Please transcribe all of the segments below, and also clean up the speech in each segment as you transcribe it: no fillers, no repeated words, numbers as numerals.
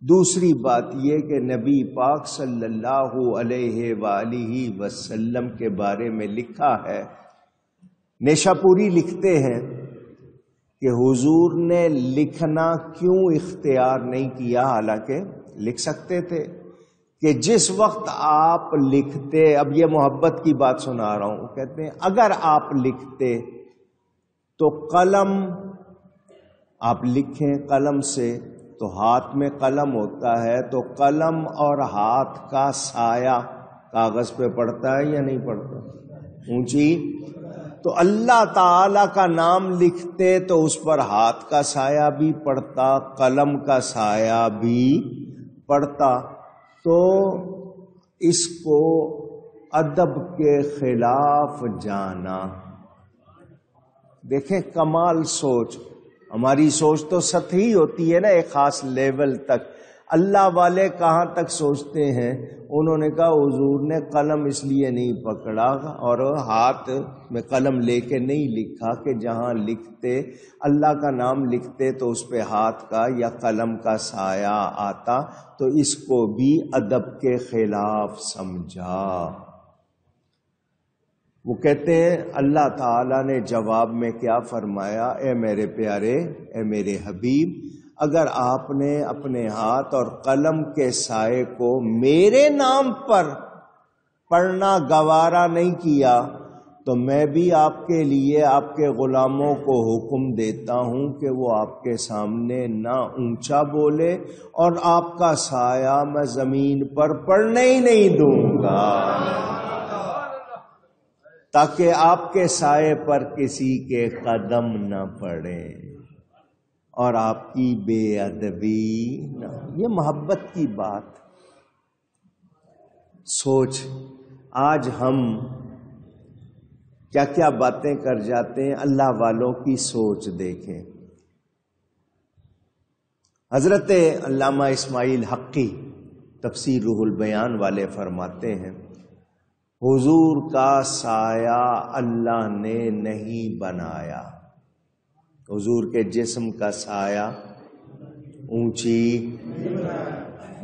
دوسری بات یہ کہ نبی پاک صلی اللہ علیہ وآلہ وسلم کے بارے میں لکھا ہے، نیشا پوری لکھتے ہیں کہ حضور نے لکھنا کیوں اختیار نہیں کیا، حالانکہ لکھ سکتے تھے، کہ جس وقت آپ لکھتے، اب یہ محبت کی بات سنا رہا ہوں، کہتے ہیں اگر آپ لکھتے تو قلم، آپ لکھیں قلم سے تو ہاتھ میں قلم ہوتا ہے، تو قلم اور ہاتھ کا سایہ کاغذ پہ پڑتا ہے یا نہیں پڑتا؟ اونچی، تو اللہ تعالی کا نام لکھتے تو اس پر ہاتھ کا سایہ بھی پڑتا، قلم کا سایہ بھی پڑتا، تو اس کو ادب کے خلاف جانا۔ دیکھیں کمال سوچ، ہماری سوچ تو سطحی ہوتی ہے نا ایک خاص لیول تک، اللہ والے کہاں تک سوچتے ہیں؟ انہوں نے کہا حضور نے قلم اس لیے نہیں پکڑا اور ہاتھ میں قلم لے کے نہیں لکھا کہ جہاں لکھتے اللہ کا نام لکھتے تو اس پہ ہاتھ کا یا قلم کا سایہ آتا، تو اس کو بھی ادب کے خلاف سمجھا۔ وہ کہتے ہیں اللہ تعالیٰ نے جواب میں کیا فرمایا، اے میرے پیارے، اے میرے حبیب، اگر آپ نے اپنے ہاتھ اور قلم کے سائے کو میرے نام پر پڑھنا گوارا نہیں کیا تو میں بھی آپ کے لیے آپ کے غلاموں کو حکم دیتا ہوں کہ وہ آپ کے سامنے نہ اونچا بولے، اور آپ کا سایہ میں زمین پر پڑنے ہی نہیں دوں گا، تاکہ آپ کے سائے پر کسی کے قدم نہ پڑے اور آپ کی بے ادبی نہ۔ یہ محبت کی بات۔ سوچ آج ہم کیا کیا باتیں کر جاتے ہیں، اللہ والوں کی سوچ دیکھیں۔ حضرت علامہ اسماعیل حقی تفسیر روح البیان والے فرماتے ہیں، حضور کا سایہ اللہ نے نہیں بنایا، حضور کے جسم کا سایہ اونچی۔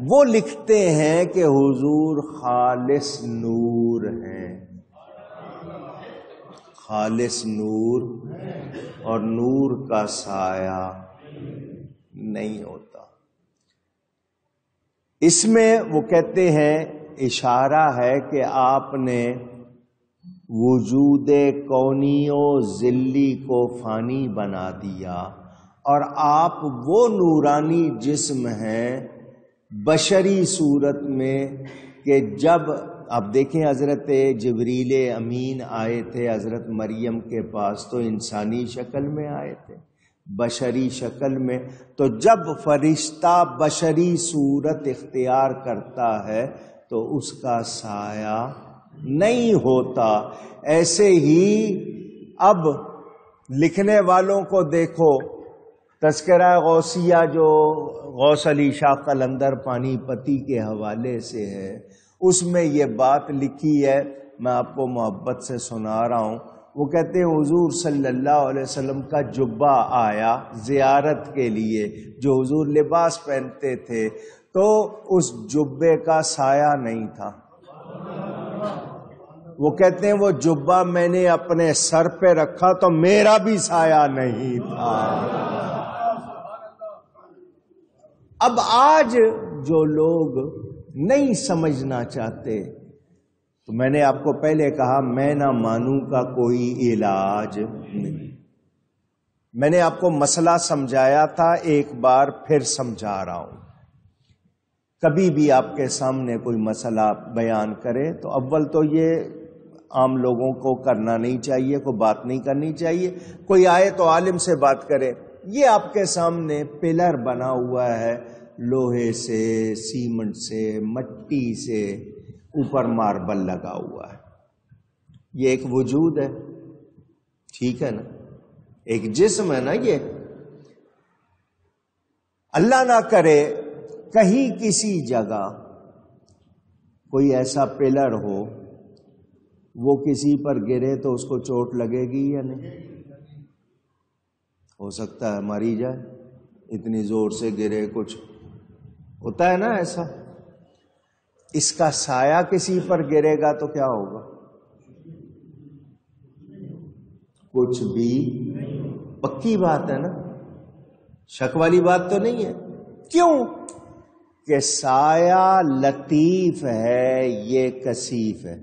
وہ لکھتے ہیں کہ حضور خالص نور ہیں، خالص نور، اور نور کا سایہ نہیں ہوتا۔ اس میں وہ کہتے ہیں اشارہ ہے کہ آپ نے وجود کونی و ذلی کو فانی بنا دیا، اور آپ وہ نورانی جسم ہیں بشری صورت میں کہ جب آپ دیکھیں حضرت جبریل امین آئے تھے حضرت مریم کے پاس تو انسانی شکل میں آئے تھے، بشری شکل میں، تو جب فرشتہ بشری صورت اختیار کرتا ہے تو اس کا سایہ نہیں ہوتا۔ ایسے ہی اب لکھنے والوں کو دیکھو، تذکرہ غوثیہ جو غوث علی شاہ قلندر پانی پتی کے حوالے سے ہے، اس میں یہ بات لکھی ہے، میں آپ کو محبت سے سنا رہا ہوں۔ وہ کہتے ہیں حضور صلی اللہ علیہ وسلم کا جبہ آیا زیارت کے لیے، جو حضور لباس پہنتے تھے، تو اس جبے کا سایہ نہیں تھا۔ وہ کہتے ہیں وہ جبہ میں نے اپنے سر پہ رکھا تو میرا بھی سایہ نہیں تھا۔ اب آج جو لوگ نہیں سمجھنا چاہتے، تو میں نے آپ کو پہلے کہا میں نہ مانوں کا کوئی علاج نہیں۔ میں نے آپ کو مسئلہ سمجھایا تھا، ایک بار پھر سمجھا رہا ہوں۔ کبھی بھی آپ کے سامنے کوئی مسئلہ بیان کرے تو اول تو یہ عام لوگوں کو کرنا نہیں چاہیے، کوئی بات نہیں کرنی چاہیے، کوئی آئے تو عالم سے بات کرے۔ یہ آپ کے سامنے پلر بنا ہوا ہے لوہے سے، سیمنٹ سے، مٹی سے، اوپر ماربل لگا ہوا ہے، یہ ایک وجود ہے، ٹھیک ہے نا، ایک جسم ہے نا یہ۔ اللہ نہ کرے کہیں کسی جگہ کوئی ایسا پلر ہو، وہ کسی پر گرے تو اس کو چوٹ لگے گی یا نہیں؟ ہو سکتا ہے ماری جائے، اتنی زور سے گرے کچھ ہوتا ہے نا ایسا. اس کا سایہ کسی پر گرے گا تو کیا ہوگا؟ کچھ بھی. پکی بات ہے نا، شک والی بات تو نہیں ہے. کیوں؟ کہ سایہ لطیف ہے، یہ کثیف ہے.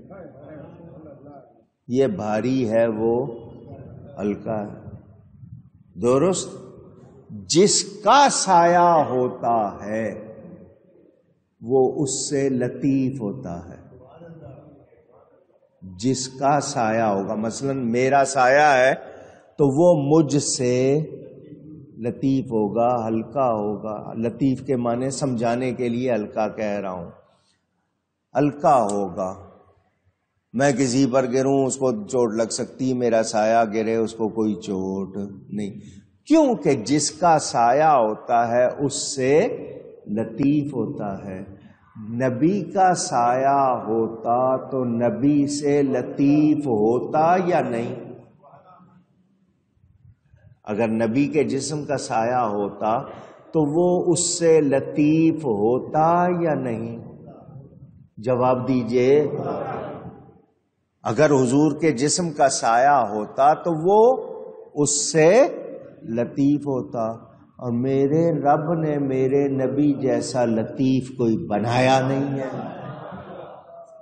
یہ بھاری ہے، وہ ہلکا ہے. درست. جس کا سایہ ہوتا ہے وہ اس سے لطیف ہوتا ہے. جس کا سایہ ہوگا، مثلا میرا سایہ ہے تو وہ مجھ سے لطیف ہوگا، ہلکا ہوگا. لطیف کے معنی سمجھانے کے لیے ہلکا کہہ رہا ہوں. ہلکا ہوگا. میں کسی پر گروں اس کو چوٹ لگ سکتی، میرا سایہ گرے اس کو کوئی چوٹ نہیں. کیونکہ جس کا سایہ ہوتا ہے اس سے لطیف ہوتا ہے. نبی کا سایہ ہوتا تو نبی سے لطیف ہوتا یا نہیں؟ اگر نبی کے جسم کا سایہ ہوتا تو وہ اس سے لطیف ہوتا یا نہیں؟ جواب دیجئے. اگر حضور کے جسم کا سایہ ہوتا تو وہ اس سے لطیف ہوتا. اور میرے رب نے میرے نبی جیسا لطیف کوئی بنایا نہیں ہے،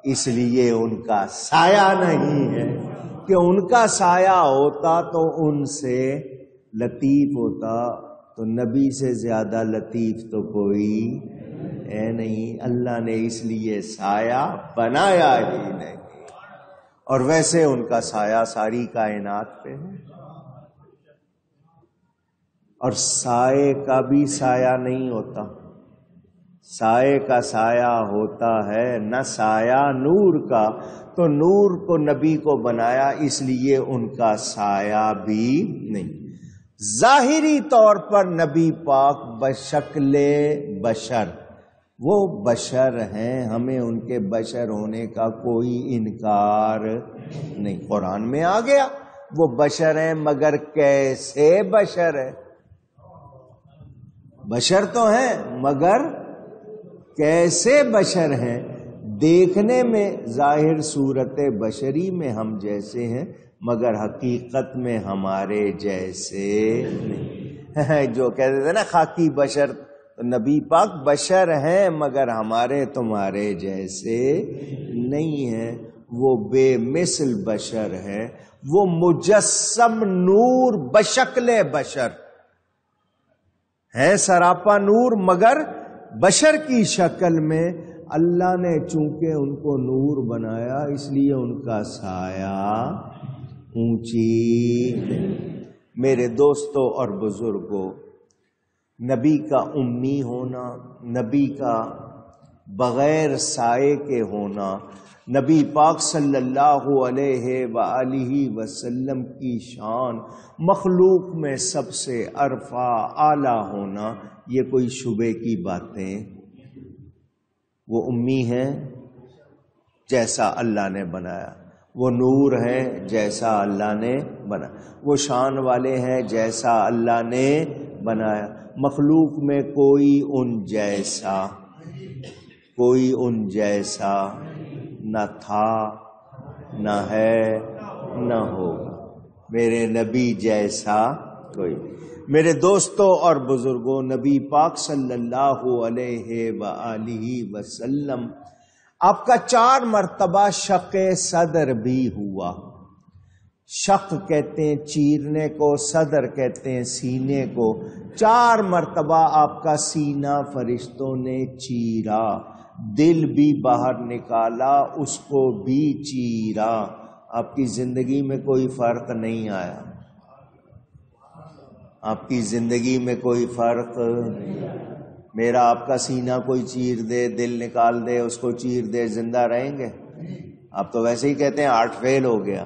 اس لیے ان کا سایہ نہیں ہے. کہ ان کا سایہ ہوتا تو ان سے لطیف ہوتا. تو نبی سے زیادہ لطیف تو کوئی ہے نہیں. اللہ نے اس لیے سایہ بنایا ہی نہیں. اور ویسے ان کا سایہ ساری کائنات پہ ہے. اور سائے کا بھی سایہ نہیں ہوتا. سائے کا سایہ ہوتا ہے نہ سایہ نور کا. تو نور کو نبی کو بنایا اس لیے ان کا سایہ بھی نہیں. ظاہری طور پر نبی پاک بشکل بشر، وہ بشر ہیں، ہمیں ان کے بشر ہونے کا کوئی انکار نہیں. قرآن میں آ گیا وہ بشر ہیں، مگر کیسے بشر ہے؟ بشر تو ہیں مگر کیسے بشر ہیں؟ دیکھنے میں ظاہر صورت بشری میں ہم جیسے ہیں، مگر حقیقت میں ہمارے جیسے نہیں. جو کہتے تھے نا خاکی بشر، تو نبی پاک بشر ہیں مگر ہمارے تمہارے جیسے نہیں ہیں. وہ بے مثل بشر ہے، وہ مجسم نور بشکل بشر ہے، سراپا نور مگر بشر کی شکل میں. اللہ نے چونکہ ان کو نور بنایا اس لیے ان کا سایہ اونچی. میرے دوستوں اور بزرگوں، نبی کا امی ہونا، نبی کا بغیر سائے کے ہونا، نبی پاک صلی اللہ علیہ وآلہ وسلم کی شان، مخلوق میں سب سے عرفہ اعلیٰ ہونا، یہ کوئی شبے کی باتیں؟ وہ امی ہیں جیسا اللہ نے بنایا، وہ نور ہے جیسا اللہ نے بنایا، وہ شان والے ہیں جیسا اللہ نے بنایا. مخلوق میں کوئی ان جیسا نہ تھا، نہ ہے، نہ ہوگا. میرے نبی جیسا کوئی. میرے دوستوں اور بزرگوں، نبی پاک صلی اللہ علیہ وآلہ وسلم آپ کا 4 مرتبہ شق صدر بھی ہوا. شق کہتے ہیں چیرنے کو، صدر کہتے ہیں سینے کو. 4 مرتبہ آپ کا سینہ فرشتوں نے چیرا، دل بھی باہر نکالا، اس کو بھی چیرا. آپ کی زندگی میں کوئی فرق نہیں آیا. آپ کی زندگی میں کوئی فرق نہیں. میرا آپ کا سینہ کوئی چیر دے، دل نکال دے، اس کو چیر دے، زندہ رہیں گے؟ آپ تو ویسے ہی کہتے ہیں ہارٹ فیل ہو گیا.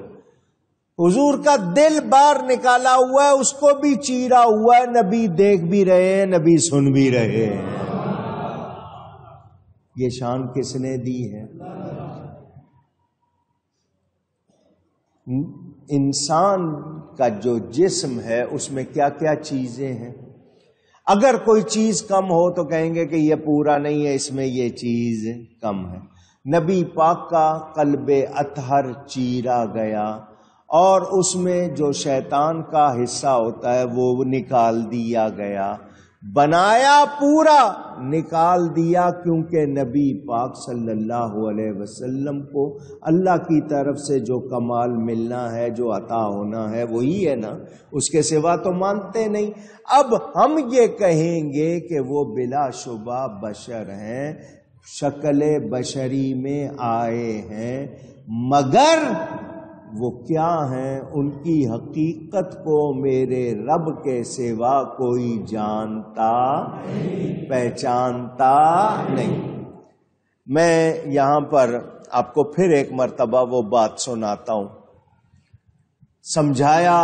حضور کا دل باہر نکالا ہوا ہے، اس کو بھی چیرا ہوا ہے. نبی دیکھ بھی رہے ہیں، نبی سن بھی رہے ہیں. یہ شان کس نے دی ہے؟ انسان کا جو جسم ہے اس میں کیا کیا چیزیں ہیں؟ اگر کوئی چیز کم ہو تو کہیں گے کہ یہ پورا نہیں ہے، اس میں یہ چیز کم ہے۔ نبی پاک کا قلب اطہر چیرا گیا اور اس میں جو شیطان کا حصہ ہوتا ہے وہ نکال دیا گیا، بنایا پورا، نکال دیا، کیونکہ نبی پاک صلی اللہ علیہ وسلم کو اللہ کی طرف سے جو کمال ملنا ہے، جو عطا ہونا ہے، وہی ہے نا، اس کے سوا تو مانتے نہیں۔ اب ہم یہ کہیں گے کہ وہ بلا شبہ بشر ہیں، شکل بشری میں آئے ہیں، مگر وہ کیا ہیں، ان کی حقیقت کو میرے رب کے سوا کوئی جانتا پہچانتا نہیں۔ میں یہاں پر آپ کو پھر ایک مرتبہ وہ بات سناتا ہوں۔ سمجھایا